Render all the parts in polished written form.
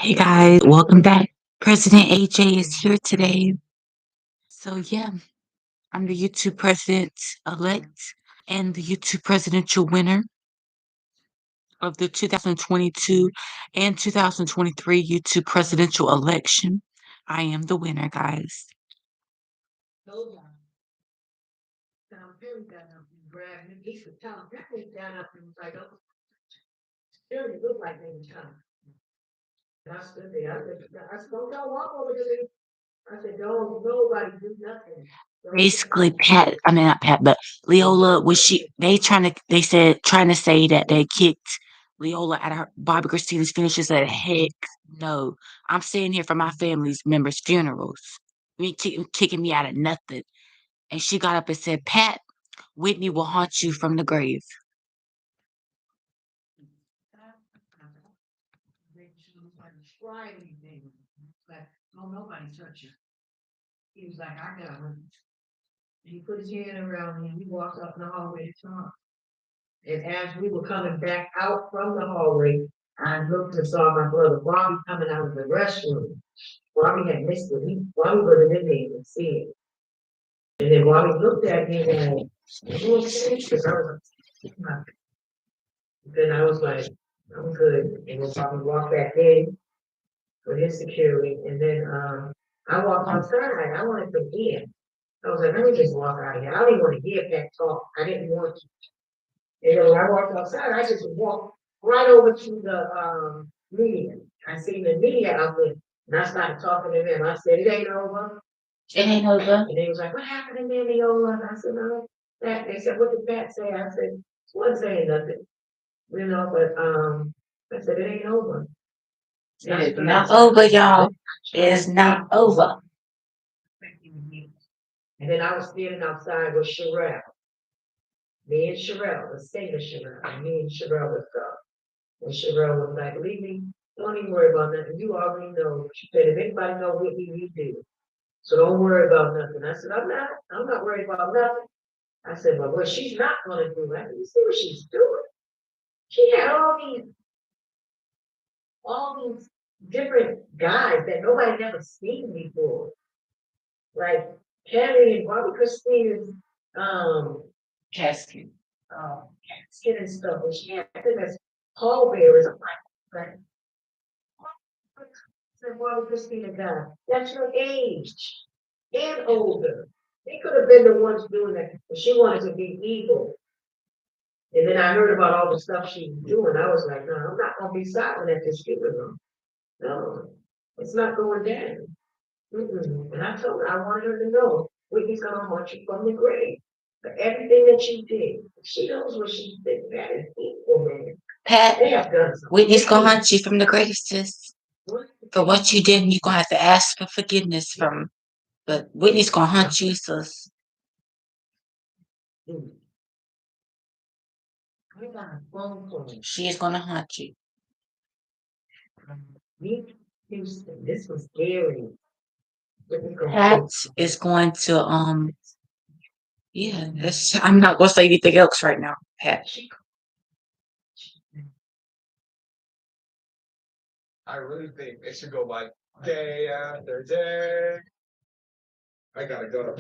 Hey guys, welcome back. President AJ is here today. So, yeah, I'm the YouTube president elect and the YouTube presidential winner of the 2022 and 2023 YouTube presidential election. I am the winner, guys. Basically, Pat, I mean, not Pat, but Leola, they said, trying to say that they kicked Leola out of Bobby Christina's finish. She said, heck no. I'm sitting here for my family's members' funerals. You ain't kicking me out of nothing. And she got up and said, Pat, Whitney will haunt you from the grave. It ain't over. It is not over, y'all. It is not over. Casket. Pat, Whitney's gonna hunt you from the grave, sis. For what you did, you're gonna have to ask for forgiveness from. But Whitney's gonna hunt you, sis. She is gonna hunt you. Pat is going to yeah, I'm not gonna say anything else right now. Pat. I really think it should go by day after day. I gotta go.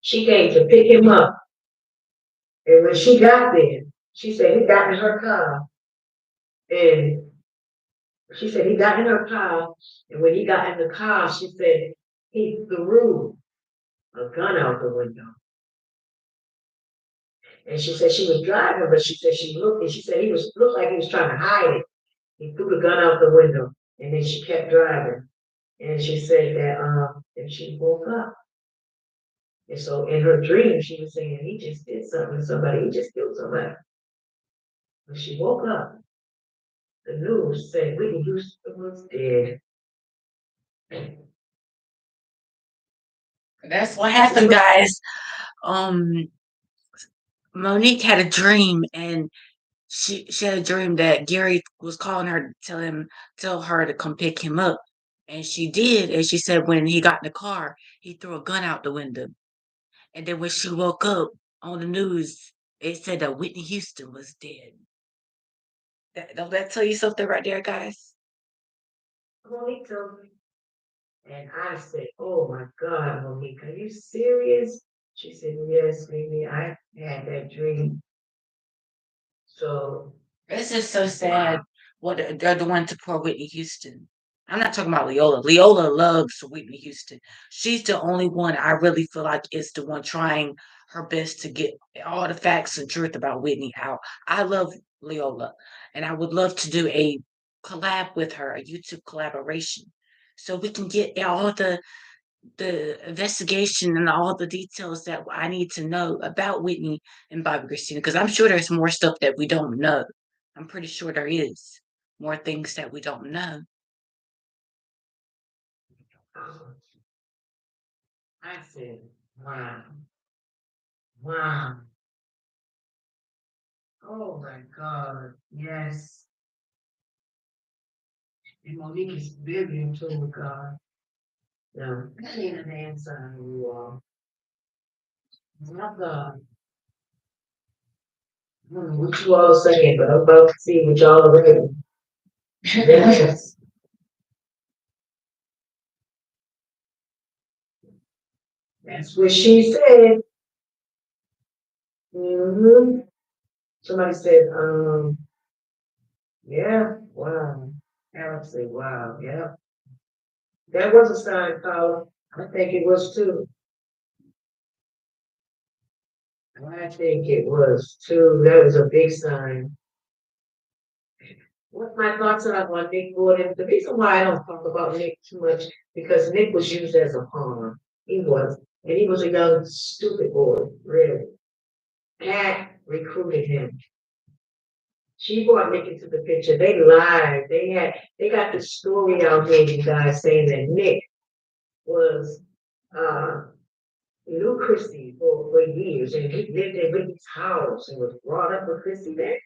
She came to pick him up. And when she got there, she said he got in her car. And she said he got in her car. And when he got in the car, she said he threw a gun out the window. And she said she was driving, but she said she looked and she said he was looked like he was trying to hide it. He threw the gun out the window and then she kept driving. And she said that and she woke up. And so in her dream she was saying he just did something to somebody, he just killed somebody. When she woke up, the news said Whitney Houston was dead. That's what happened, guys. Um, Monique had a dream, and she had a dream that Gary was calling her to tell her to come pick him up, and she did. And she said when he got in the car, he threw a gun out the window. And then when she woke up on the news, it said that Whitney Houston was dead. Don't that tell you something right there, guys? Monique told me. And I said, oh my God, Monique, are you serious? She said, yes, baby, I had that dream. So, It's just so sad. wow. What they're doing to poor Whitney Houston. I'm not talking about Leola. Leola loves Whitney Houston. She's the only one I really feel like is the one trying her best to get all the facts and truth about Whitney out. I love Leola, and I would love to do a collab with her, a YouTube collaboration, so we can get all the investigation and all the details that I need to know about Whitney and Bobby Christina, because I'm sure there's more stuff that we don't know. I'm pretty sure there is more things that we don't know. I said, wow, wow. Oh my God, yes. And Monique is very in tune with God. Yeah, that ain't a damn sign, you all. My God. What you all saying, but I'm about to see what y'all are reading. Yes. That's what she said. Mm-hmm. Somebody said, yeah, wow. Alex said, wow, yeah. That was a sign, Paula. I think it was too. I think it was too. That was a big sign. What my thoughts are on Nick Gordon? The reason why I don't talk about Nick too much because Nick was used as a pawn. He was, and he was a young, stupid boy, really. Pat recruited him. She brought Nick into the picture. They lied. They got the story out here, you guys, saying that Nick was uh knew Chrissy for years and he lived in Whitney's house and was brought up with Chrissy there.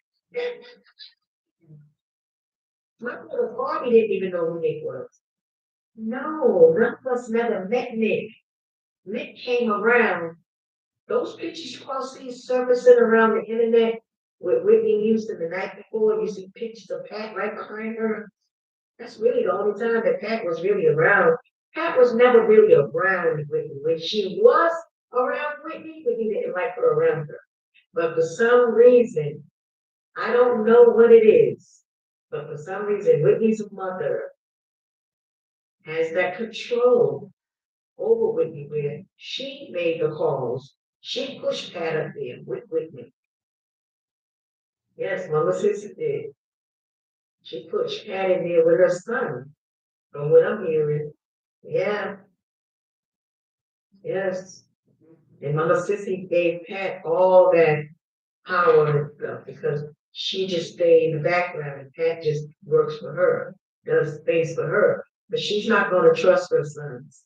My little Barbie didn't even know who Nick was. No, none of us never met Nick. Nick came around. Those pictures you all see surfacing around the internet with Whitney Houston the night before, you see pictures of Pat right behind her. That's really the only time that Pat was really around. Pat was never really around Whitney. When she was around Whitney, Whitney didn't like her around her. But for some reason, I don't know what it is, but for some reason, Whitney's mother has that control over Whitney where she made the calls. She pushed Pat up there with Whitney. Yes, Mama Sissy did. She pushed Pat in there with her son, from what I'm hearing. Yeah, yes. And Mama Sissy gave Pat all that power and stuff because she just stayed in the background and Pat just works for her, does things for her. But she's not going to trust her sons,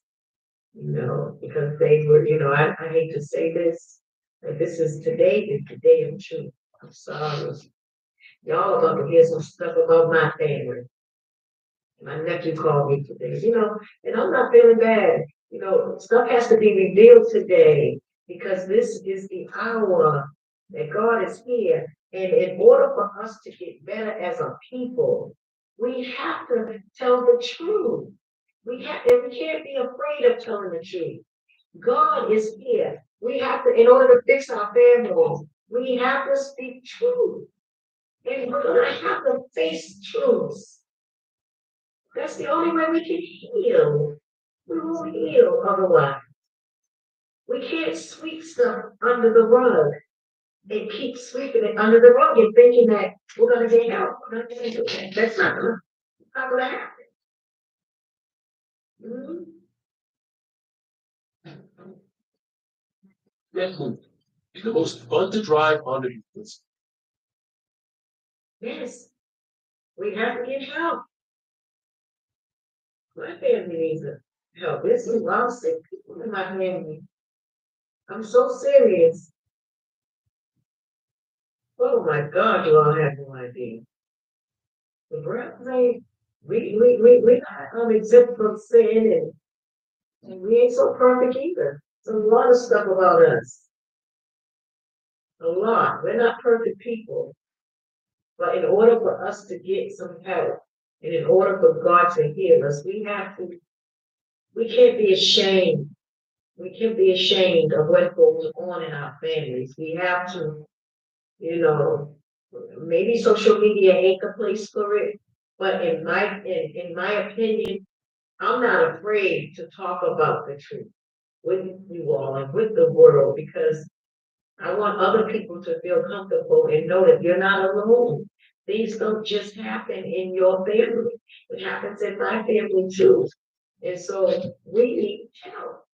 because they were, I hate to say this, but this is today is the day of truth. I'm sorry. Y'all are going to hear some stuff about my family. My nephew called me today, and I'm not feeling bad. Stuff has to be revealed today because this is the hour that God is here. And in order for us to get better as a people, we have to tell the truth. And we can't be afraid of telling the truth. God is here. We have to, in order to fix our families, we have to speak truth. And we're gonna have to face truth. That's the only way we can heal. We won't heal otherwise. We can't sweep stuff under the rug and keep sweeping it under the rug and thinking that we're gonna get help. We're not gonna do that. That's not gonna happen. Mhm. Definitely. The most fun to drive on the roads. Yes, we have to get help. My family needs help. This is a lot of sick people in my family. I'm so serious. Oh my God, you all have no idea. The breath thing, we not exempt from sin and we ain't so perfect either. There's a lot of stuff about us. A lot. We're not perfect people. But in order for us to get some help, and in order for God to heal us, we can't be ashamed. We can't be ashamed of what goes on in our families. We have to, you know, maybe social media ain't the place for it, but in my opinion, I'm not afraid to talk about the truth with you all and with the world because I want other people to feel comfortable and know that you're not alone. Things don't just happen in your family. It happens in my family too. And so we need help.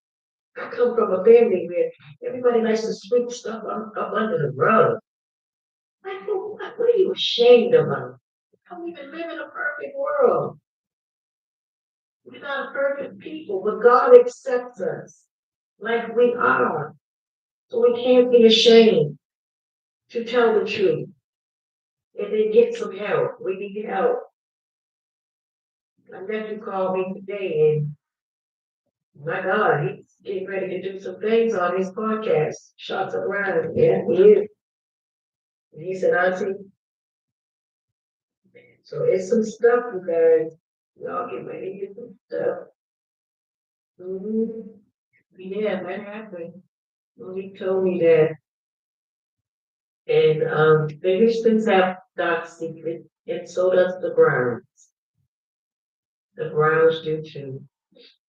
I come from a family where everybody likes to sweep stuff up under the rug. Like, what are you ashamed about? We don't even live in a perfect world. We're not perfect people, but God accepts us like we are. So we can't be ashamed to tell the truth and then get some help. We need help. My nephew called me today and my God, he's getting ready to do some things on his podcast. Shots around. Yeah, he is. And he said, Auntie, so it's some stuff, you guys. Y'all get ready to get some stuff. Mm-hmm. Yeah, that happened. Well, he told me that. And the Houstons have dark secret, and so does the Browns. The Browns do too.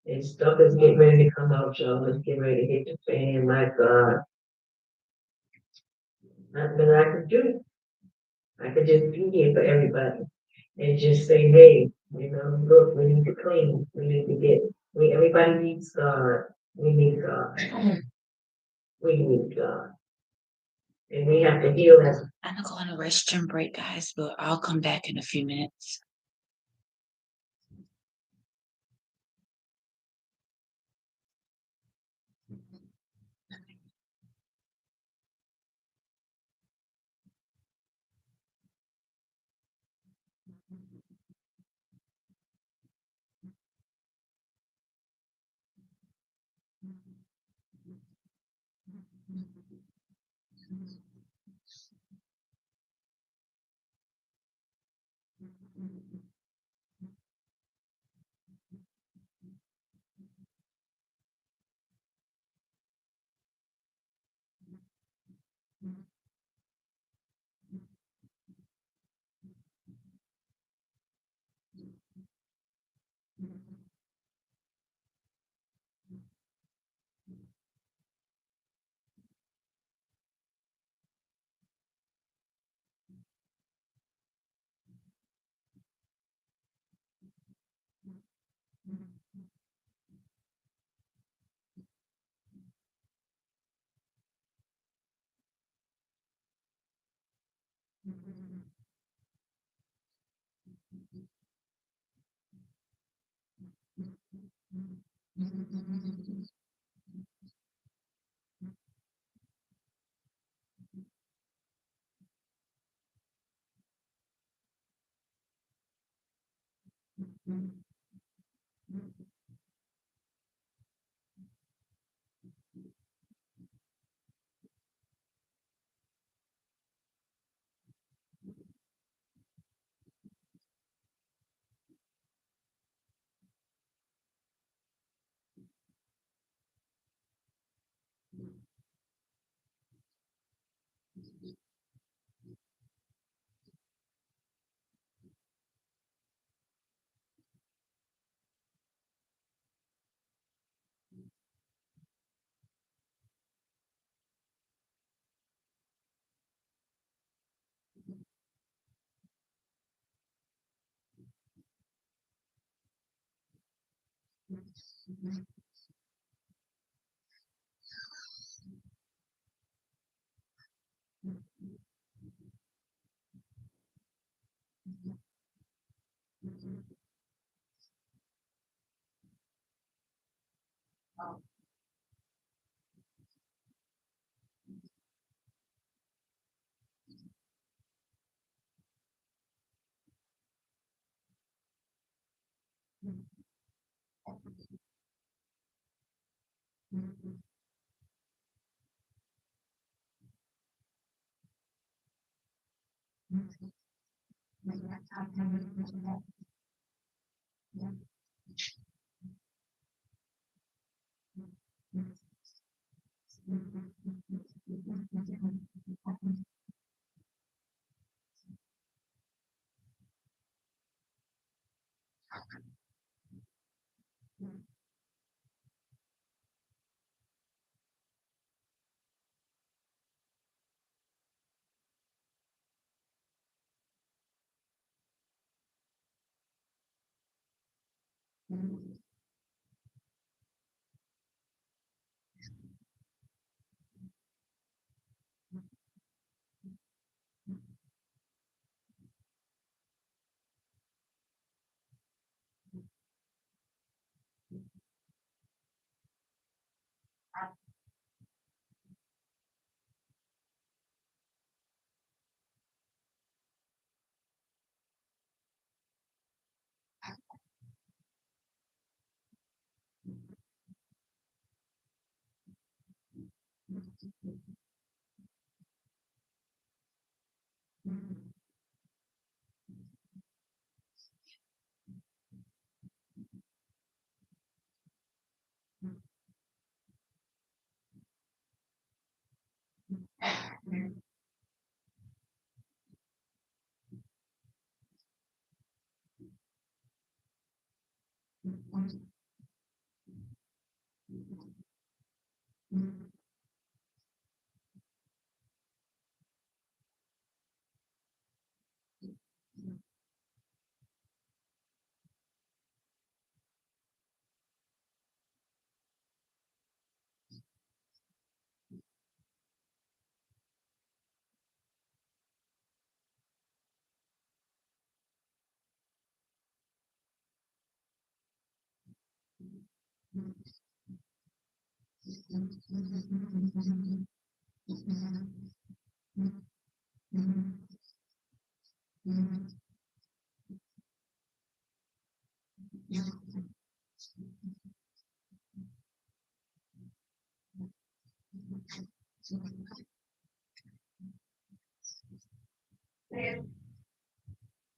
And stuff is getting ready to come out, y'all. It's getting ready to hit the fan. My God. Nothing I could do. I could just be here for everybody and just say, hey, look, we need to clean. We need to everybody needs God. We need God. We need God. And we have to heal as I'm gonna go on a restroom break, guys, but I'll come back in a few minutes.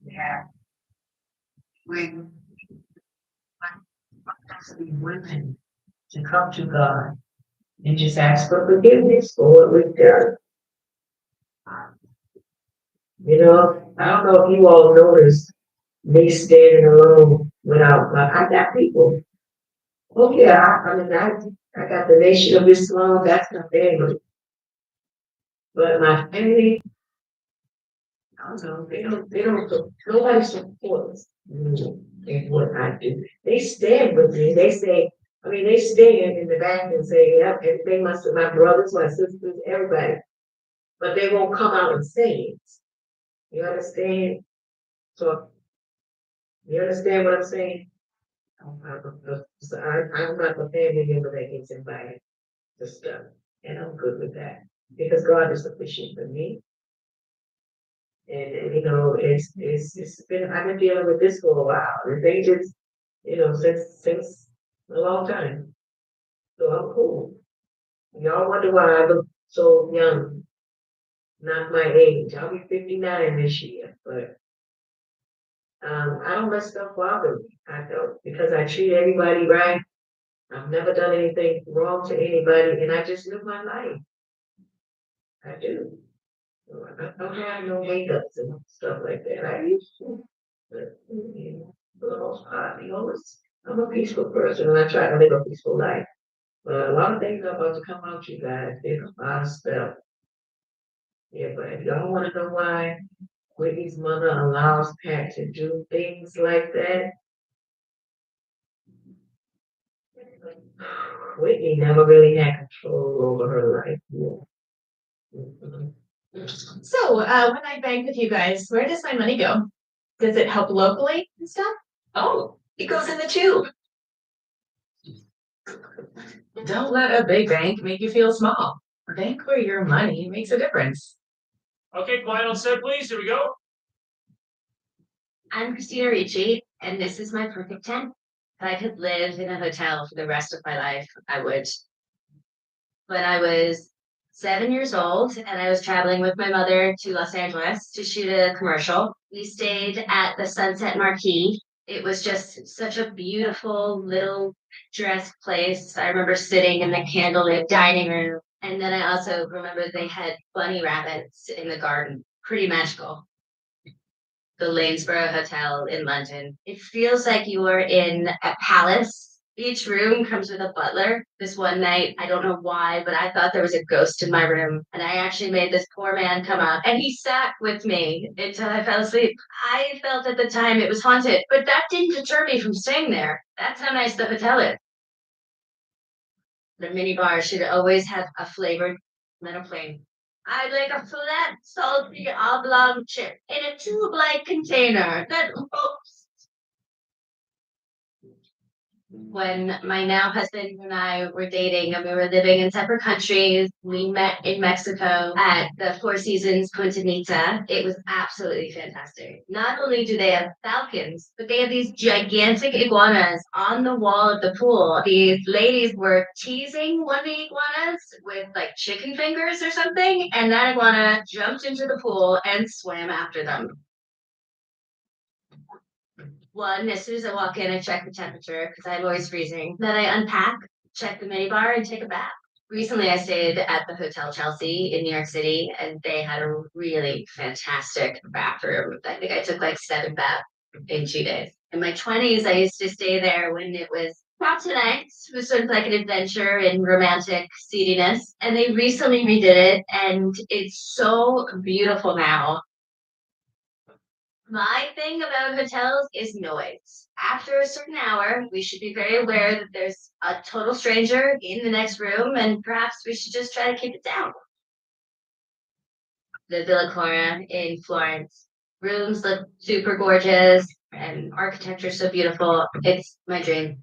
Yeah, we actually women to come to God and just ask for forgiveness for what we've done. You know, I don't know if you all noticed me standing alone without, like, I got people. Oh yeah, I got the Nation of Islam, that's my family. But my family, I don't know, nobody supports me in what I do. They stand with me. They say, they stand in the back and say, yeah, everything my brothers, my sisters, everybody. But they won't come out and say it. You understand? So, you understand what I'm saying? I'm not the family member that gets invited to stuff. And I'm good with that. Because God is sufficient for me. And it's been I've been dealing with this for a while. And they just since a long time. So I'm cool. Y'all wonder why I look so young, not my age. I'll be 59 this year, but I don't let stuff bother me. I don't because I treat everybody right. I've never done anything wrong to anybody, and I just live my life. I do. I don't have no makeups and stuff like that. I used to, but for the most part, I'm a peaceful person, and I try to live a peaceful life. But a lot of things are about to come out, you guys. There's a lot of stuff. Yeah, but if y'all want to know why Whitney's mother allows Pat to do things like that, Whitney never really had control over her life. Yeah. Mhm. So, when I bank with you guys, where does my money go? Does it help locally and stuff? Oh, it goes in the tube. Don't let a big bank make you feel small. Bank where your money makes a difference. Okay, quiet on set, please. Here we go. I'm Christina Ricci, and this is my perfect 10. If I could live in a hotel for the rest of my life, I would. When I was 7 years old and I was traveling with my mother to Los Angeles to shoot a commercial, we stayed at the Sunset Marquis. It was just such a beautiful little dress place. I remember sitting in the candlelit dining room. And then I also remember they had bunny rabbits in the garden. Pretty magical. The Lanesborough Hotel in London. It feels like you are in a palace. Each room comes with a butler. This one night, I don't know why, but I thought there was a ghost in my room. And I actually made this poor man come up and he sat with me until I fell asleep. I felt at the time it was haunted, but that didn't deter me from staying there. That's how nice the hotel is. The minibar should always have a flavored metal plane. I'd like a flat, salty oblong chip in a tube-like container that when my now husband and I were dating and we were living in separate countries. We met in Mexico at the Four Seasons Punta Mita. It was absolutely fantastic. Not only do they have falcons, but they have these gigantic iguanas on the wall of the pool. These ladies were teasing one of the iguanas with like chicken fingers or something, and that iguana jumped into the pool and swam after them. One, as soon as I walk in, I check the temperature because I'm always freezing. Then I unpack, check the minibar, and take a bath. Recently, I stayed at the Hotel Chelsea in New York City, and they had a really fantastic bathroom. I think I took like 7 baths in 2 days. In my 20s, I used to stay there when it was not tonight. It was sort of like an adventure in romantic seediness. And they recently redid it, and it's so beautiful now. My thing about hotels is noise. After a certain hour, we should be very aware that there's a total stranger in the next room, and perhaps we should just try to keep it down. The Villa Clara in Florence. Rooms look super gorgeous, and architecture so beautiful. It's my dream.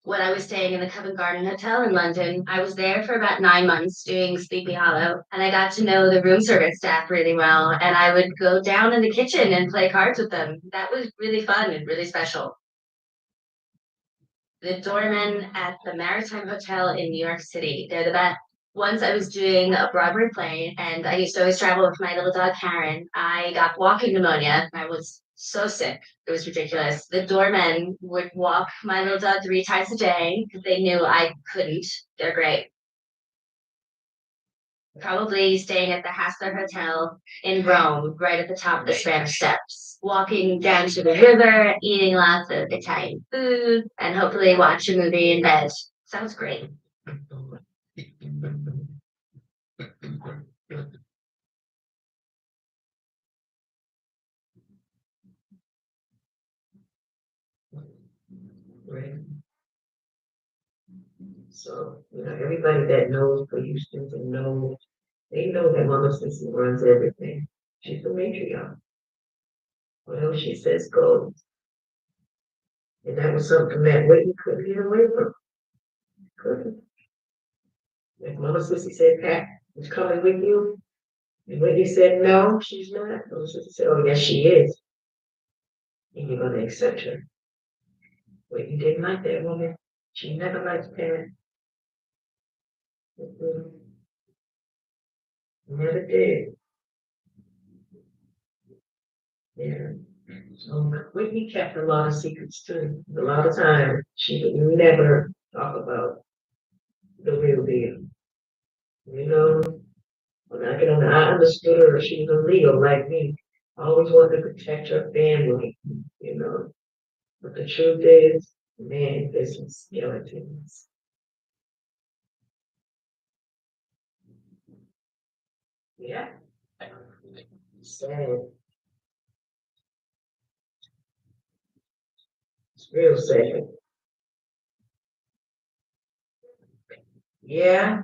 When I was staying in the Covent Garden Hotel in London, I was there for about 9 months doing Sleepy Hollow, and I got to know the room service staff really well. And I would go down in the kitchen and play cards with them. That was really fun and really special. The doorman at the Maritime Hotel in New York City, they're the best. Once I was doing a Broadway play, and I used to always travel with my little dog Karen. I got walking pneumonia. I was so sick. It was ridiculous. The doormen would walk my little dog 3 times a day because they knew I couldn't. They're great. Probably staying at the Hassler Hotel in Rome, right at the top of the Spanish Steps. Walking down to the river, eating lots of Italian food, and hopefully watch a movie in bed. Sounds great. Right. So, everybody that knows for Houston to know, they know that Mama Sissy runs everything. She's the matriarch. Whatever she says goes. And that was something that Whitney couldn't get away from. Couldn't. Like Mama Sissy said, Pat is coming with you. And Whitney said, no, she's not. Mama Sissy said, oh, yes, she is. And you're going to accept her. Whitney didn't like that woman. She never liked Pat. Never did. Yeah. So Whitney kept a lot of secrets too. A lot of time she would never talk about the real deal. You know, when I get on, I understood her. She was a Leo like me. I always wanted to protect her family. You know, but the truth is, man, there's some skeletons. Yeah, sad. It's real sad. Yeah.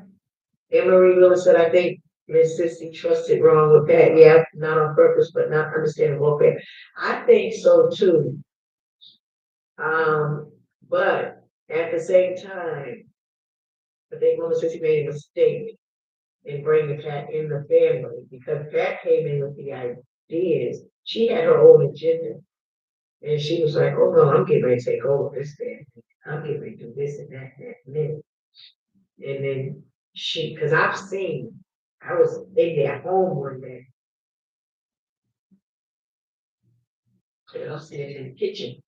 Emery Willis said, I think Miss Sissy trusted wrong with Pat. Yeah, not on purpose, but not understanding welfare. I think so too. But at the same time, I think Mama Sissy made a mistake in bringing Pat in the family because Pat came in with the ideas. She had her own agenda. And she was like, oh no, I'm getting ready to take over this family. I'm getting ready to do this and that and that. And then because I was in their home one day, and I was standing in the kitchen.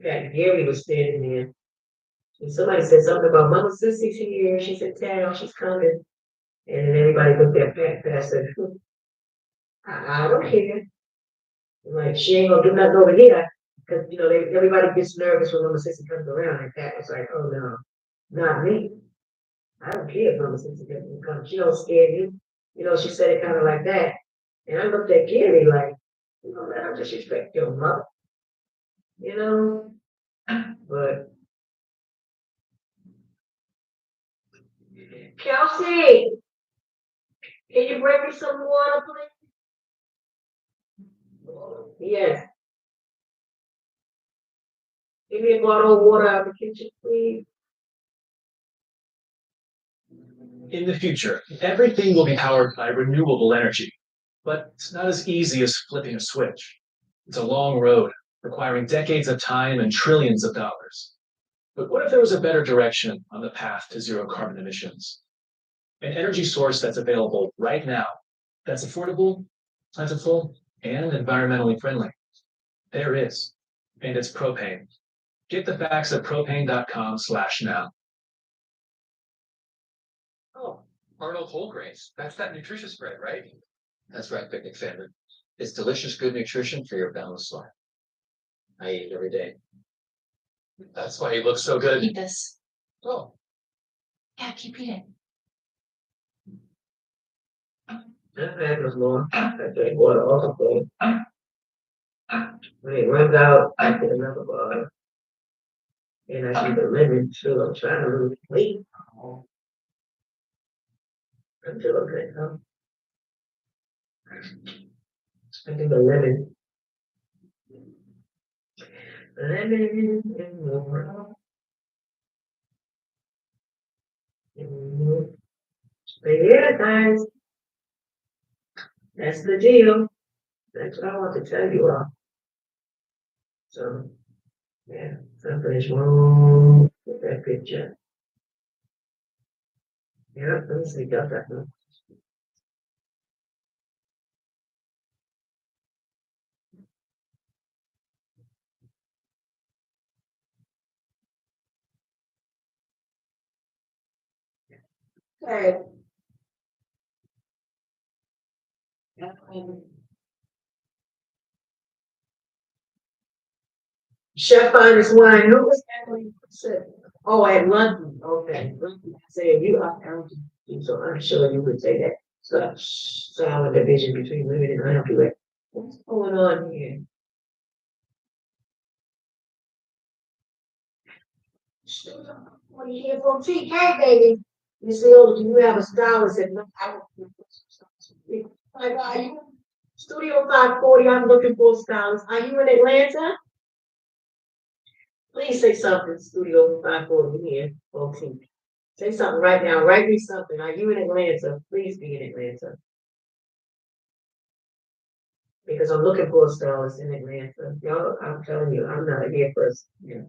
Pat Gary was standing there, and somebody said something about Mama Sissy's here. She said, Tell, she's coming. And then everybody looked at Pat. Pat said, I don't care. Like, she ain't gonna do nothing over here. Because, everybody gets nervous when Mama Sissy comes around. And Pat was like, oh no, not me. I don't care if Mama Sissy doesn't come. She don't scare you. She said it kind of like that. And I looked at Gary like, let her disrespect your mother, you know? But Kelsey, can you bring me some water, please? Yes. Give me a bottle of water out of the kitchen, please. In the future, everything will be powered by renewable energy, but it's not as easy as flipping a switch. It's a long road, requiring decades of time and trillions of dollars. But what if there was a better direction on the path to zero carbon emissions? An energy source that's available right now, that's affordable, plentiful, and environmentally friendly. There is, and it's propane. Get the facts at propane.com/now. Oh, Arnold whole grains. That's that nutritious bread, right? That's right, picnic family. It's delicious, good nutrition for your balanced life. I eat it every day. That's why he looks so good. Eat this. Oh, Yeah, keep eating. That was more. I drink water also. When it runs out, I get another bottle. And I keep a lemon too. I'm trying to lose weight. I'm feeling good, huh? I think a lemon. Lemon and more. But yeah, guys, that's the deal. That's what I want to tell you all. So, yeah, something's wrong with that picture. Yeah, let me see, got that one. Okay. Chef Finest Wine, who was that? Oh, at London, okay. Say you are counting, so I'm sure you would say that. So, solid division between women and unemployed. What's going on here? What do you hear from TK, baby? You see, oh, do you have a stylist? And I don't. Like, are you Studio 540? I'm looking for a stylist. Are you in Atlanta? Please say something, Studio 540 here, okay. Say something right now. Write me something. Are you in Atlanta? Please be in Atlanta. Because I'm looking for a stylist in Atlanta. Y'all, I'm telling you, I'm not here first. Yeah.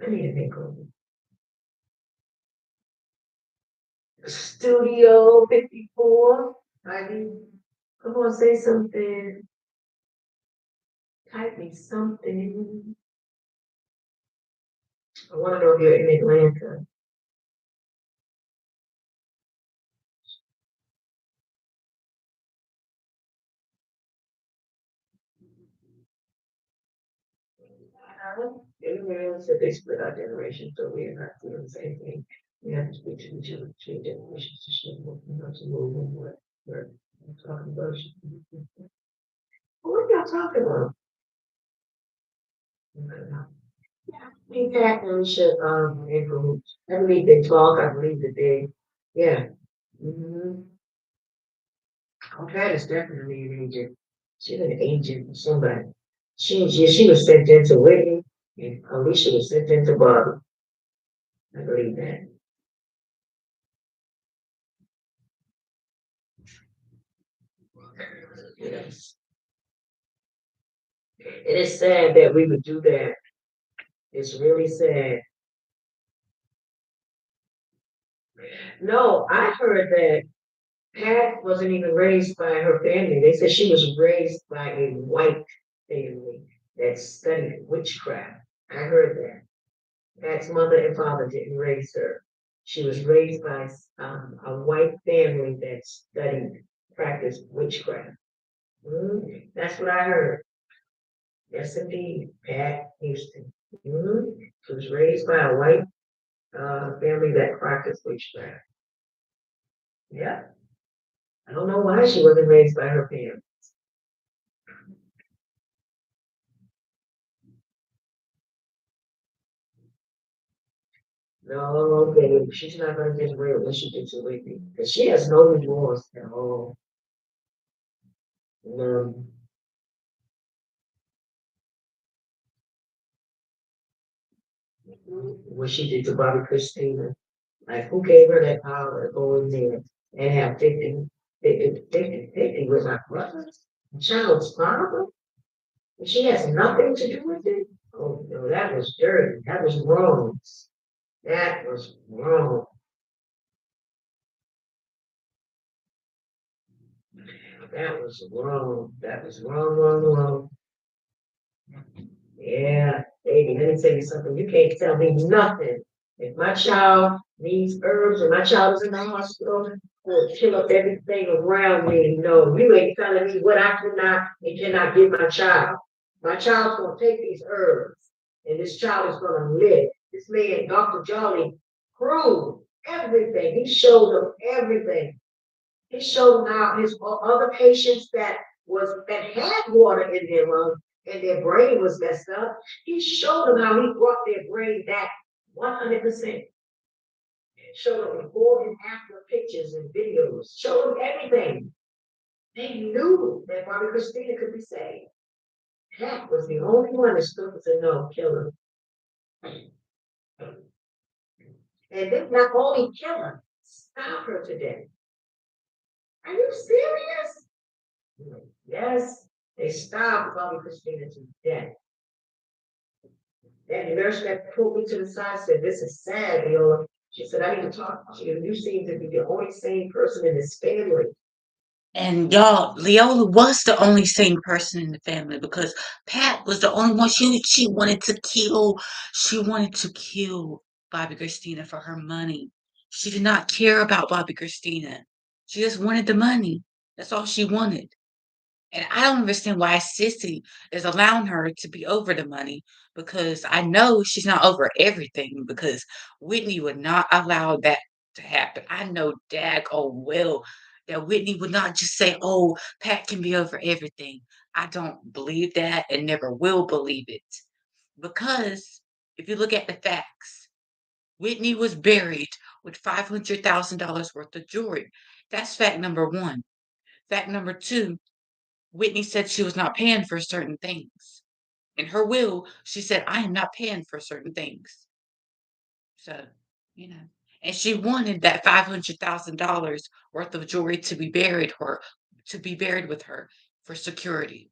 I need to think of it. Studio 54. I need, come on, say something. Type me something. I want to know if you're in Atlanta. Everywhere else that they split our generation, so we're not doing the same thing. We have to speak to each other, change generations to show what to move and what we're talking about. What are y'all talking about? Yeah, I think that we should, I believe they talk, I believe that they Yeah. Mm-hmm. Pat is definitely an agent. She's an agent for somebody. She was sent into Whitney, and Alicia was sent into Barbara. I believe that. Yes. It is sad that we would do that. It's really sad. No, I heard that Pat wasn't even raised by her family. They said she was raised by a white family that studied witchcraft. I heard that. Pat's mother and father didn't raise her. She was raised by a white family that studied, practiced witchcraft. That's what I heard. Yes, indeed, Pat Houston. She was raised by a white family that practiced witchcraft. Yeah. I don't know why she wasn't raised by her parents. No, babe, she's not gonna get away with what she gets away with. Because she has no remorse at all. No. What she did to Bobby Christina. Like, who gave her that power to go in there and have 50 with my brother? Child's father? And she has nothing to do with it? Oh, no, that was dirty. That was wrong. That was wrong. That was wrong. That was wrong, wrong, wrong. Yeah, baby, let me tell you something. You can't tell me nothing. If my child needs herbs and my child is in the hospital, will kill up everything around me. No, you ain't telling me what I cannot and cannot give my child. My child's gonna take these herbs, and this child is gonna live. This man, Dr. Jolly, proved everything. He showed them everything. He showed how his other patients that had water in their lungs and their brain was messed up. He showed them how he brought their brain back 100%. Showed them before and after pictures and videos. Showed them everything. They knew that Bobby Christina could be saved. Pat was the only one that stood and said, "No, kill her." And then not only kill her, stop her to death. Are you serious? Yes, they stopped Bobby Christina to death. That nurse that pulled me to the side said, "This is sad, Leola." She said, "I need to talk to you. You seem to be the only sane person in this family." And y'all, Leola was the only sane person in the family because Pat was the only one she wanted to kill. She wanted to kill Bobby Christina for her money. She did not care about Bobby Christina. She just wanted the money. That's all she wanted. And I don't understand why Sissy is allowing her to be over the money because I know she's not over everything because Whitney would not allow that to happen. I know well that Whitney would not just say, "Oh, Pat can be over everything." I don't believe that and never will believe it. Because if you look at the facts, Whitney was buried with $500,000 worth of jewelry. That's fact number one. Fact number two, Whitney said she was not paying for certain things. In her will, she said, "I am not paying for certain things." So, you know, and she wanted that $500,000 worth of jewelry to be buried with her for security.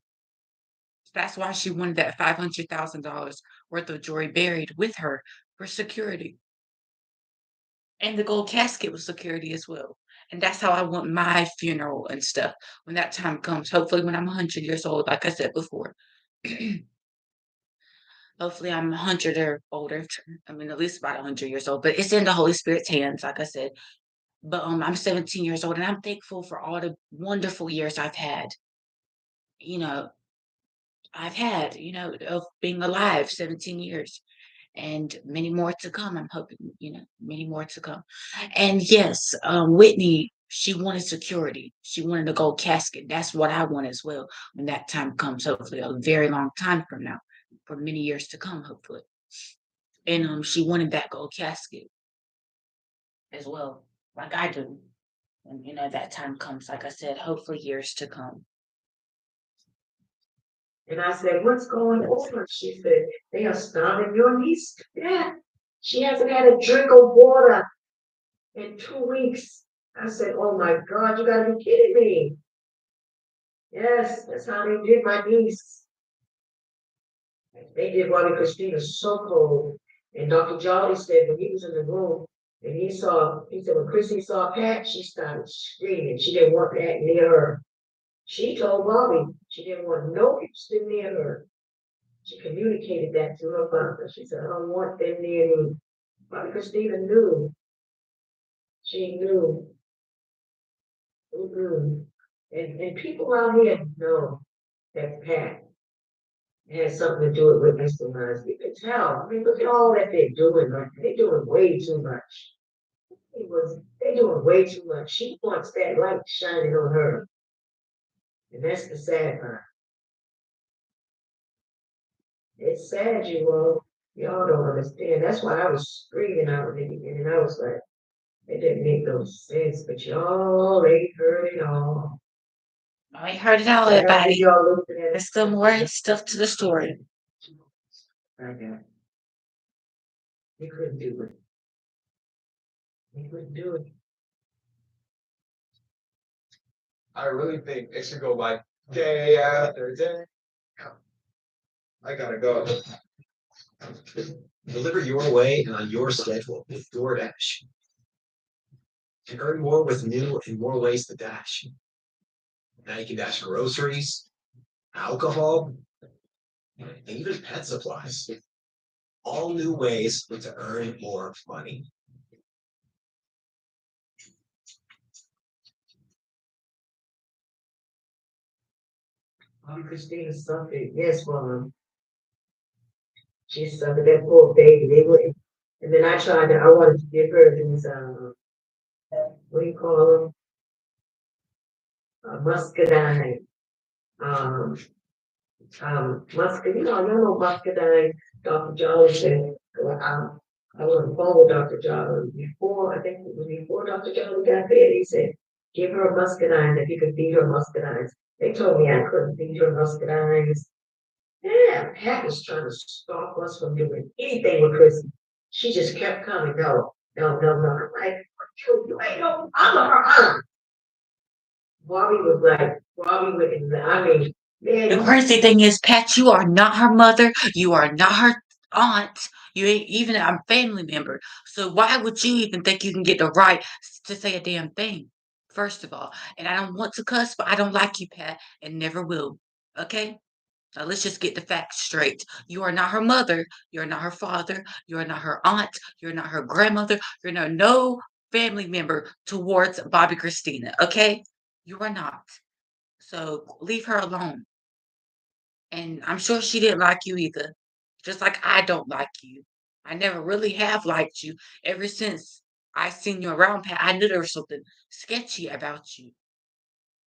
That's why she wanted that $500,000 worth of jewelry buried with her for security. And the gold casket was security as well. And that's how I want my funeral and stuff when that time comes. Hopefully, when I'm 100 years old, like I said before. Hopefully, I'm 100 or older. I mean, at least about 100 years old, but it's in the Holy Spirit's hands, like I said. But I'm 17 years old, and I'm thankful for all the wonderful years I've had. You know, of being alive 17 years and many more to come. I'm hoping, many more to come. And yes, Whitney, she wanted security. She wanted a gold casket. That's what I want as well when that time comes, hopefully, a very long time from now, for many years to come, hopefully. And she wanted that gold casket as well. like I do. And that time comes, like I said, hopefully years to come. And I said, what's going on? She said, they are starving your niece to death. She hasn't had a drink of water in 2 weeks. I said, oh my God, you gotta be kidding me. Yes, that's how they did my niece. They did Bobby Christina so cold. And Dr. Jolly said when he was in the room and he said when Chrissy saw Pat, she started screaming. She didn't want Pat near her. She told Bobby she didn't want no Houston near her. She communicated that to her father. She said, I don't want them near me. Bobby Christina knew. She knew. Mm-mm. And people out here know that Pat has something to do with Mr. Mines. You can tell. I mean, look at all that they're doing. Like, they're doing way too much. They're doing way too much. She wants that light shining on her. And that's the sad part. It's sad, you all. Y'all don't understand. That's why I was screaming out in the beginning. I was like, it didn't make no sense, but y'all ain't heard it all. I heard it all, So after everybody. y'all looked at it, There's still more stuff to the story. I got you couldn't do it. You couldn't do it. I really think it should go by day after day. I gotta go. Deliver your way and on your schedule with DoorDash. And earn more with new and more ways to dash. Now you can dash groceries, alcohol, and even pet supplies. All new ways to earn more money. Christina suffered. Yes, Mom. She suffered that poor baby. They wouldn't. And then I wanted to give her these, what do you call them? Muscadine. Um, you know muscadine. Dr. Jolly said, I was on the phone with Dr. Jolly before, I think it was before Dr. Jolly got there. He said, give her a muscadine if you could feed her muscadines. They told me I couldn't feed her muscadines. Yeah, Pat was trying to stop us from doing anything with Chrissy. She just kept coming. No, no, no, no. I'm like, you ain't no, I'm her aunt. Bobby was in the, I mean, The man, crazy thing is, Pat, you are not her mother. You are not her aunt. You ain't even a family member. So why would you even think you can get the right to say a damn thing? First of all, and I don't want to cuss, but I don't like you, Pat, and never will. Okay? Now let's just get the facts straight. You are not her mother. You're not her father. You're not her aunt. You're not her grandmother. You're not no family member towards Bobby Christina. Okay? You are not. So leave her alone. And I'm sure she didn't like you either. Just like I don't like you. I never really have liked you. Ever since I seen you around, Pat, I knew there was something sketchy about you.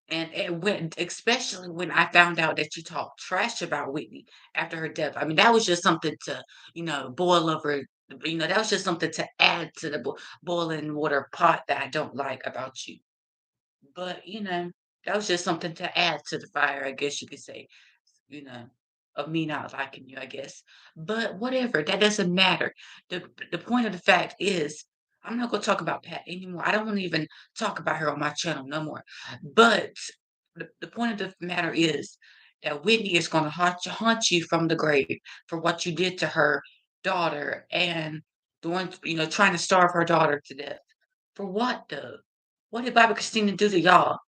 And it went, especially when I found out that you talked trash about Whitney after her death. I mean, that was just something to, boil over. That was just something to add to the boiling water pot that I don't like about you. But, that was just something to add to the fire, I guess you could say, you know, of me not liking you, I guess. But whatever, that doesn't matter. The point of the fact is, I'm not gonna talk about Pat anymore. I don't want to even talk about her on my channel no more. But the point of the matter is that Whitney is gonna haunt you from the grave for what you did to her daughter and doing, trying to starve her daughter to death. For what though? What did Bobby Christina do to y'all?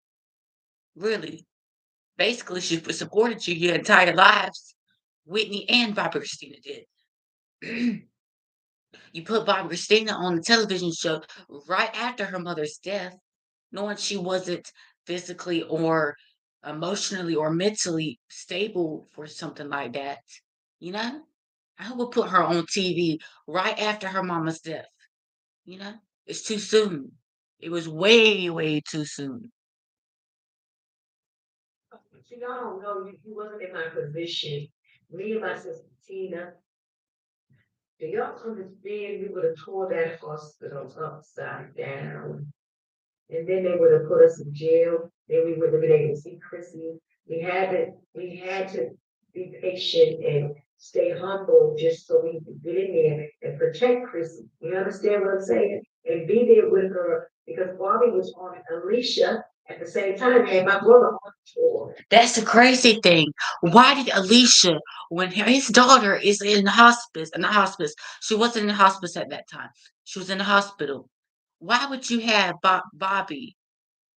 Really? Basically, she supported you your entire lives. Whitney and Barbara Christina did. You put Barbara Christina on the television show right after her mother's death, knowing she wasn't physically or emotionally or mentally stable for something like that. You know? I would put her on TV right after her mama's death. You know? It's too soon. It was way, way too soon. see, y'all don't know, you wasn't in my position. Me and my sister Tina, do y'all understand we would have tore that hospital upside down? and then they would have put us in jail. Then we wouldn't have been able to see Chrissy. We had to be patient and stay humble just so we could get in there and protect Chrissy. You understand what I'm saying? And be there with her because Bobby was on Alicia at the same time and my brother on tour. That's the crazy thing. Why did Alicia, when his daughter is in the hospice, she wasn't in the hospice at that time. She was in the hospital. Why would you have Bobby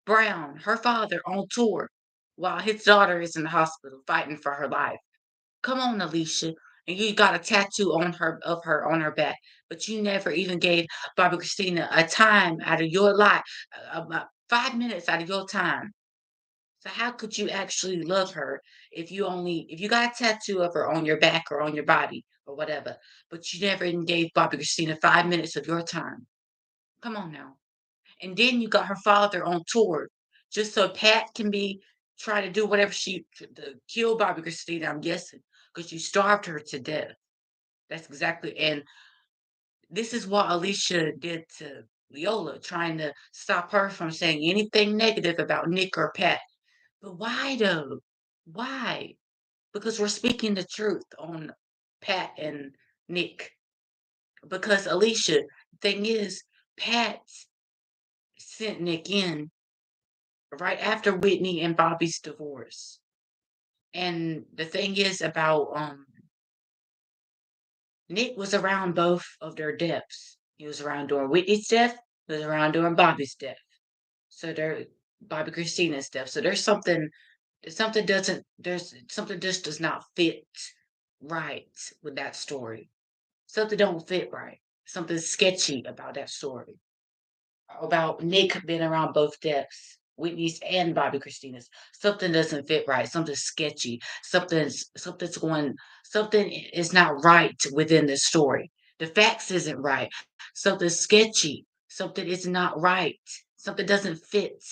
Brown, her father, on tour while his daughter is in the hospital fighting for her life? Come on, Alicia. And you got a tattoo on her back, but you never even gave Bobby Christina a time out of your life, about 5 minutes out of your time. So how could you actually love her if you got a tattoo of her on your back or on your body or whatever, but you never even gave Bobby Christina 5 minutes of your time? Come on now. And then you got her father on tour just so Pat can be try to do whatever to kill Bobby Christina, I'm guessing, because you starved her to death. That's exactly, and this is what Alicia did to Leola, trying to stop her from saying anything negative about Nick or Pat. But why though? Why? Because we're speaking the truth on Pat and Nick. Because Alicia, the thing is, Pat sent Nick in right after Whitney and Bobby's divorce. And the thing is about Nick was around both of their deaths. He was around during Whitney's death, he was around during Bobby's death. So there Bobby Christina's death. So there's something just does not fit right with that story. Something don't fit right. Something sketchy about that story. About Nick being around both deaths, Whitney's and Bobby Christina's. Something doesn't fit right. Something's sketchy. Something is not right within the story. The facts isn't right. Something's sketchy. Something is not right. Something doesn't fit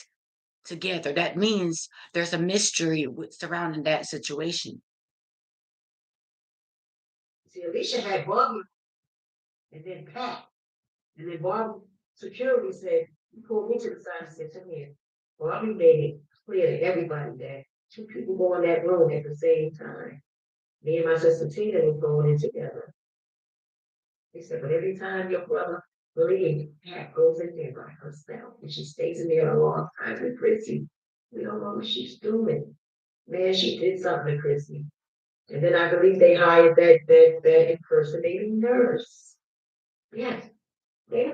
together. That means there's a mystery surrounding that situation. See, Alicia had Bobby and then Pat. And then Bobby security said, he pulled me to the side and said, come here. Bobby made it clear to everybody that two people go in that room at the same time. Me and my sister Tina was going in together. He said, but every time your brother Marie Pat goes in there by herself and she stays in there a long time with Chrissy, we don't know what she's doing. Man, she did something to Chrissy. And then I believe they hired that impersonating nurse. Yes, they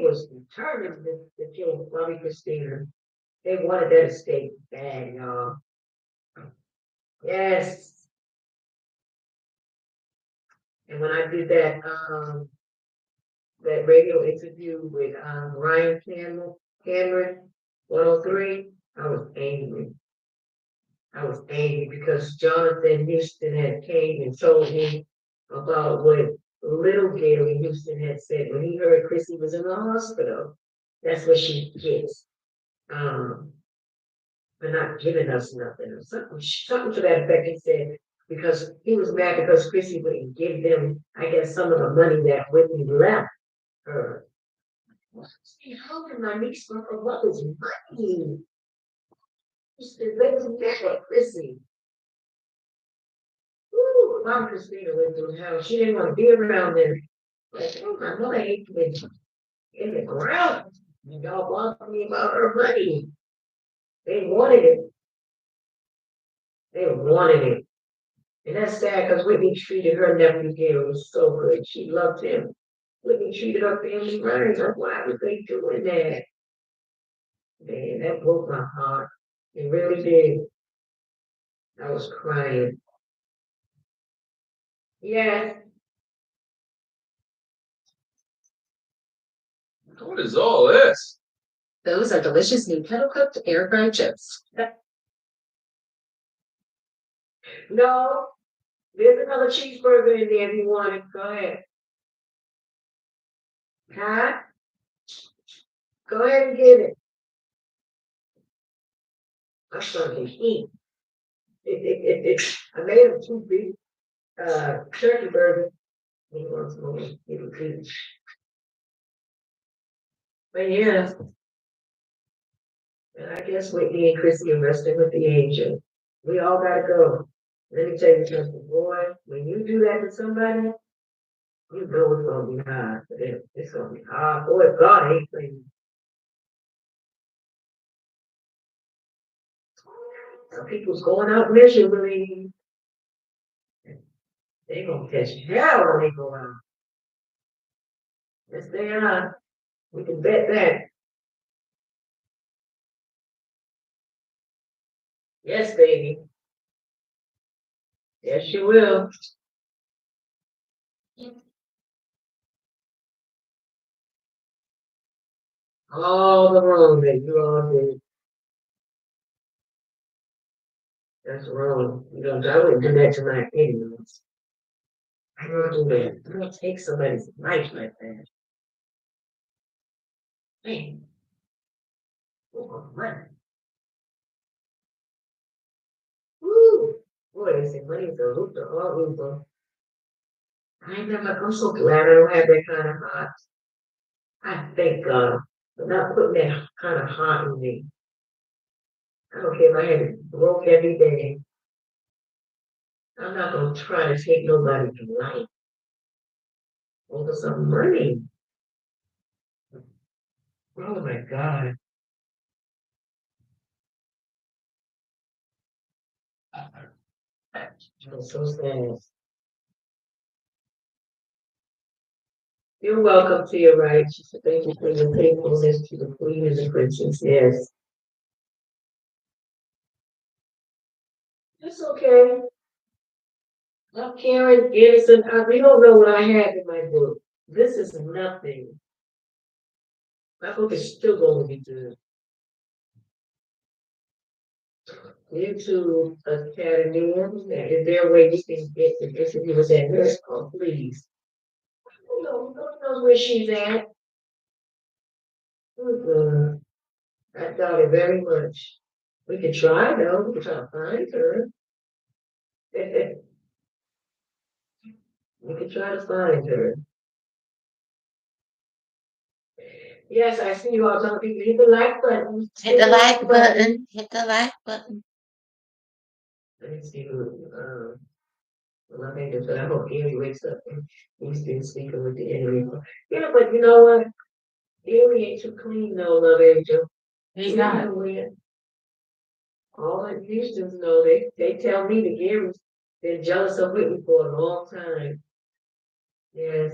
was determined to kill Bobby Christina. They wanted that estate bad, y'all. Yes. And when I did that radio interview with Ryan Cameron, 103, I was angry. I was angry because Jonathan Houston had came and told me about what little Gary Houston had said when he heard Chrissy was in the hospital. That's what she gets um, for not giving us nothing or something to that effect. He said because he was mad because Chrissy wouldn't give them, I guess, some of the money that Whitney left her. How can my niece for her mother's money? She said, they was mad at Chrissy. Ooh, Mom Christina went through hell. She didn't want to be around them. Like, oh my mother ain't been in the ground. Y'all bothered me about her money. They wanted it. They wanted it. And that's sad because Whitney treated her nephew Gary so good. She loved him. Whitney treated her family right. Like, why was they doing that? Man, that broke my heart. It really did. I was crying. Yes. What is all this? Those are delicious new kettle cooked air fried chips. No, there's another cheeseburger in there if you want it. Go ahead. Huh? Go ahead and get it. I'm starting to eat. I made them two big turkey burgers. He wants more. But yeah, And I guess Whitney and Chrissy are resting with the angel. We all gotta go. Let me tell you something, boy. When you do that to somebody, you know it's gonna be hard for them. It's gonna be hard. Boy, God ain't playing. Some people's going out miserably. They gonna catch hell when they go out. Yes, they are. We can bet that. Yes, baby. Yes, you will. All the wrong that you all did. That's wrong. You know, I wouldn't do that to my anyways. I don't do that. I don't take somebody's life like that. Man, oh, man. Woo! Boy, they say money's a hooper, all hooper. I'm so glad I don't have that kind of heart. I thank God for not putting that kind of heart in me. I don't care if I had to broke every day. I'm not gonna try to take nobody's life over some money. Oh my God. I'm so sad. You're welcome to your right. She said, thank you for your faithfulness to the queen and the princess. Yes. It's okay. I'm Karen Innocent. We don't know what I have in my book. This is nothing. My book is still going to be good. YouTube Academy. Is there a way you can get the interview with that nurse? Oh, please. Who knows where she's at? Mm-mm. I doubt it very much. We could try though. We could try to find her. We could try to find her. Yes, I see you all telling people hit the like button. Hit the like button. Hit the like button. Let me see who. Well, I think that's what I hope Gary wakes up and he's been speaking with the enemy. Yeah, but you know what? Gary ain't too clean, no, love angel. He's You not. know when all the Houston's know they tell me that Gary's been jealous of Whitney for a long time. Yes,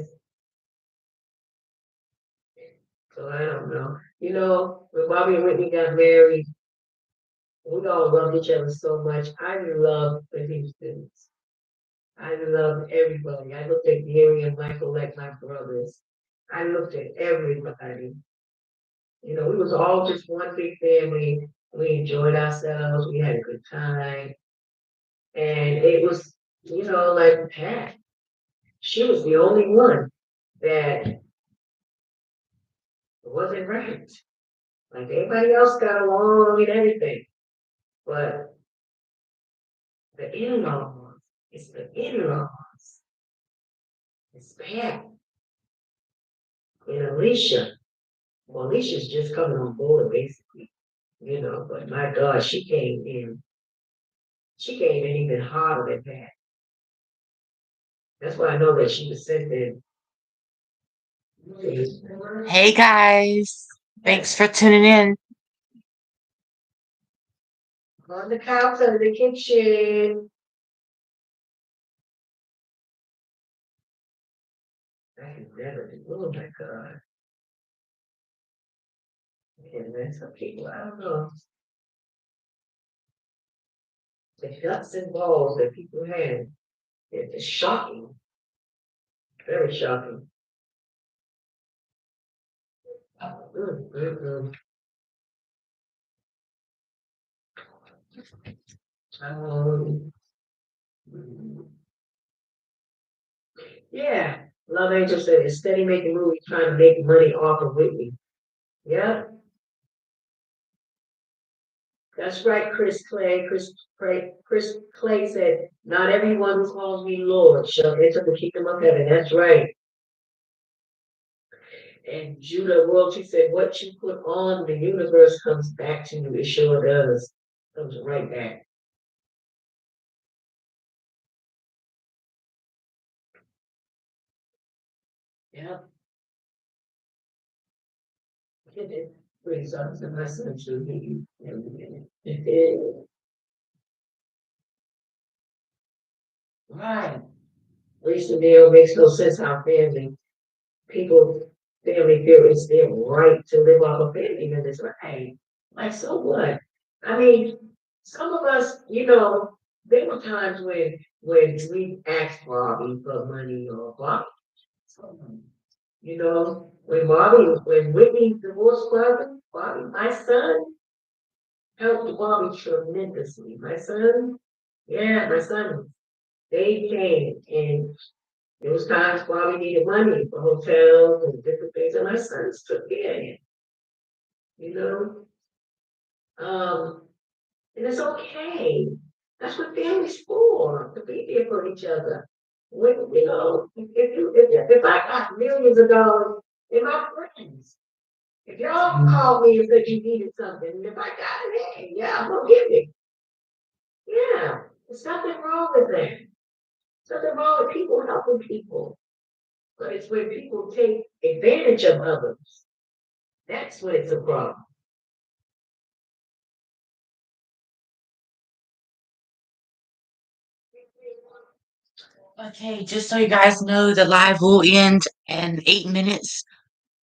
so I don't know. You know, when Bobby and Whitney got married, we all loved each other so much. I loved the Houstons. I loved everybody. I looked at Gary and Michael like my brothers. I looked at everybody. You know, we was all just one big family. We enjoyed ourselves. We had a good time. And it was, you know, like Pat, she was the only one that wasn't right. Like everybody else got along and everything. But the in-laws, it's the in-laws. It's Pat and Alicia. Well, Alicia's just coming on board basically, you know, but my God, she came in even harder than Pat. That's why I know that she was sent in. Hey guys. Thanks for tuning in. On the couch of the kitchen. I can never do. Oh my God. And then some people, I don't know. The guts and balls that people have. It's shocking. Very shocking. Mm, mm, mm. Um, yeah. Love Angel said it's steady making movies trying to make money off of Whitney. Yeah, that's right, Chris Clay. Chris Clay said, not everyone who calls me Lord shall enter the kingdom of heaven. That's right. And Judah Royalty said, what you put on the universe comes back to you. It sure does. Comes right back. Yeah. It brings us the message to me. Right. Lisa Neal makes no sense how family feel it's their right to live off a family members, right? Like, so what? I mean, some of us, there were times when we asked Bobby for money or Bobby, when Whitney divorced Bobby, my son helped Bobby tremendously. My son, they came and there was times Bobby needed money for hotels and different things, and my sons took care of him, you know. Um, and it's okay. That's what family's for, to be there for each other. If I got millions of dollars, they're my friends. If y'all call me and said you needed something, and if I got it, hey, yeah, I'm gonna give it. Yeah, there's nothing wrong with that. There's nothing wrong with people helping people. But it's when people take advantage of others. That's when it's a problem. Okay, just so you guys know, the live will end in 8 minutes.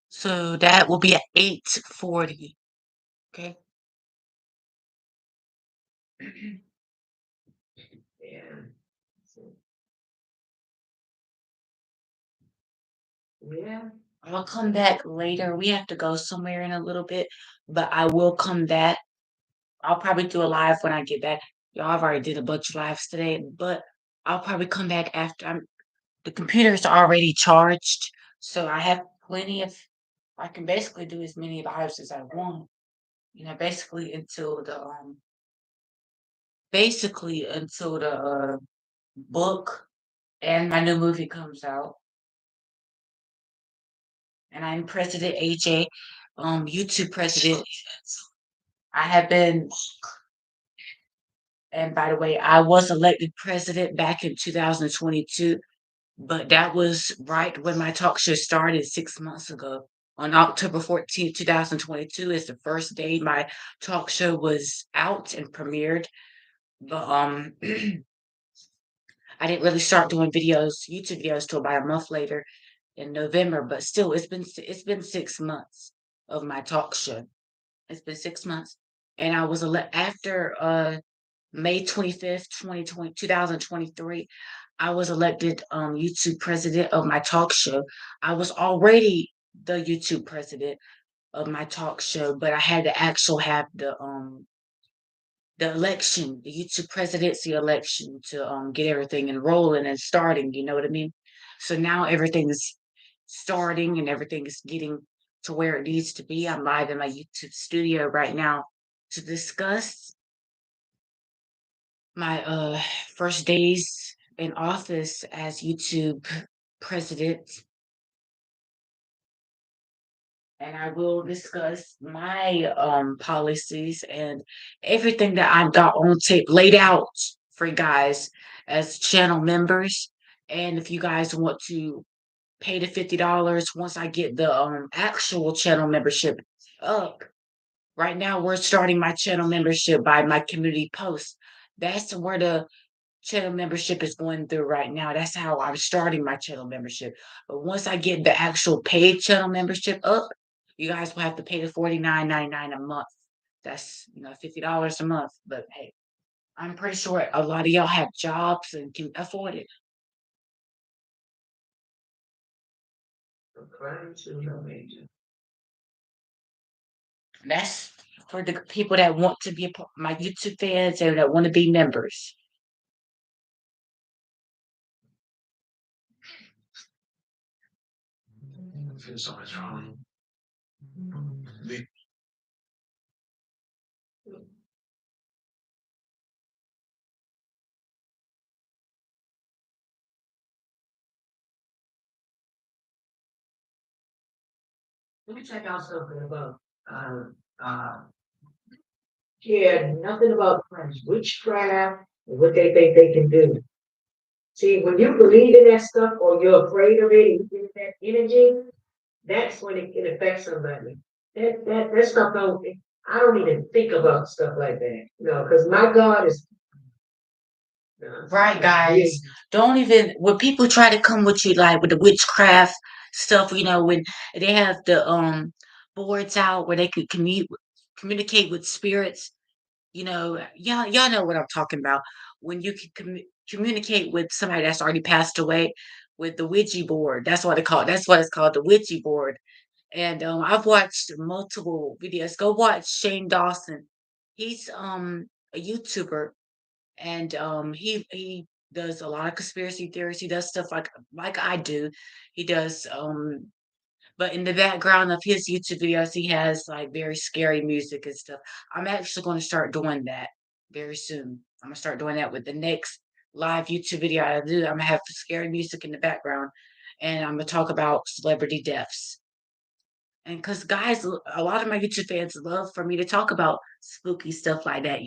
So that will be at 8:40. Okay. Yeah. Yeah. I'll come back later. We have to go somewhere in a little bit, but I will come back. I'll probably do a live when I get back. Y'all have already did a bunch of lives today, but I'll probably come back after the computer's already charged, so I have plenty of I can basically do as many lives as I want. Basically until the book and my new movie comes out. And I'm President AJ, YouTube president. I have been, and by the way, I was elected president back in 2022, but that was right when my talk show started 6 months ago. On October 14th, 2022 is the first day my talk show was out and premiered. But I didn't really start doing YouTube videos till about a month later in November. But still, it's been 6 months of my talk show. It's been 6 months, and I was after May 25th, 2023. I was elected YouTube president of my talk show. I was already the YouTube president of my talk show, but I had to actually have the election, the YouTube presidency election to get everything enrolling and starting, you know what I mean? So now everything's starting and everything is getting to where it needs to be. I'm live in my YouTube studio right now to discuss my first days in office as YouTube president, and I will discuss my policies and everything that I've got on tape laid out for you guys as channel members. And if you guys want to pay the $50 once I get the actual channel membership up. Right now, we're starting my channel membership by my community post. That's where the channel membership is going through right now. That's how I'm starting my channel membership. But once I get the actual paid channel membership up, you guys will have to pay the $49.99 a month. That's $50 a month. But hey, I'm pretty sure a lot of y'all have jobs and can afford it. According to no major. That's for the people that want to be my YouTube fans and that want to be members. I feel so much wrong. let me check out something about uh uh care nothing about French witchcraft and what they think they can do. See, when you believe in that stuff or you're afraid of it and you get that energy, that's when it can affect somebody. That stuff don't. I don't even think about stuff like that. No, because my God is Right, really. guys. Don't even when people try to come with you like with the witchcraft stuff, when they have the boards out where they could communicate with spirits, y'all know what I'm talking about. When you can communicate with somebody that's already passed away with the Ouija board. That's what that's what it's called, the Ouija board. And I've watched multiple videos. Go watch Shane Dawson. He's a YouTuber, and he does a lot of conspiracy theories. He does stuff like I do. He does but in the background of his YouTube videos, he has like very scary music and stuff. I'm actually going to start doing that very soon. I'm gonna start doing that with the next live YouTube video I do. I'm gonna have scary music in the background, and I'm gonna talk about celebrity deaths. And because guys, a lot of my YouTube fans love for me to talk about spooky stuff like that.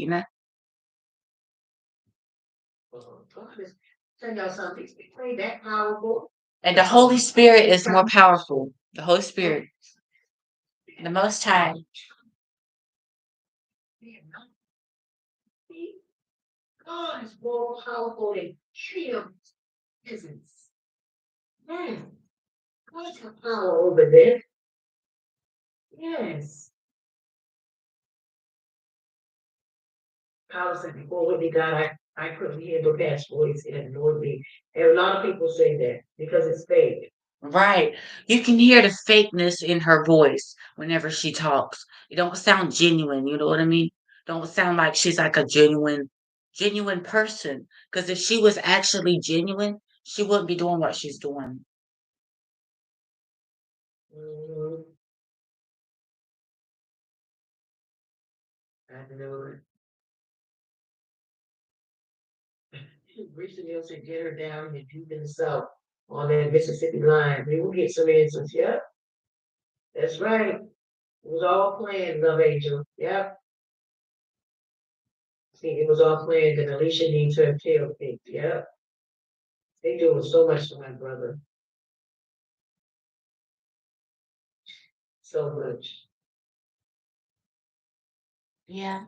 God is tell y'all something. They play that powerful. And the Holy Spirit is more powerful. The Holy Spirit, the Most High. God is more powerful than any of business. Man, God's got power over there. Yes. I said before with me, God, I couldn't handle Pat's voice. It annoyed me. And a lot of people say that because it's fake. Right. You can hear the fakeness in her voice whenever she talks. It don't sound genuine, you know what I mean? Don't sound like she's like a genuine person. Because if she was actually genuine, she wouldn't be doing what she's doing. Mhm. I know it. Recently, said get her down and deep in the south on that Mississippi line. We will get some answers. Yep, that's right. It was all planned, Love Angel. Yep. See, it was all planned, and Alicia needs her tail picked. Yep. They doing so much to my brother. So much. Yeah.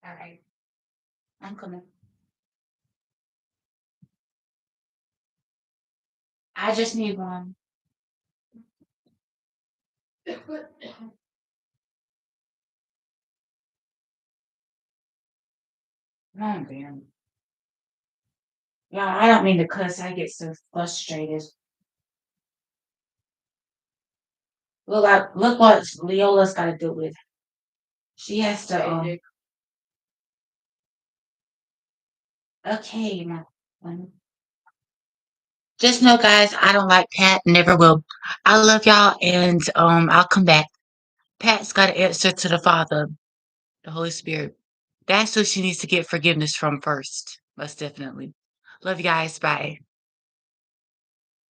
All right. I'm coming. I just need one. Oh, man. Yeah, I don't mean to cuss. I get so frustrated. Look what Leola's got to deal with. She has to. Okay, just know, guys, I don't like Pat. Never will. I love y'all, and I'll come back. Pat's got to answer to the Father, the Holy Spirit. That's who she needs to get forgiveness from first. Most definitely. Love you guys. Bye.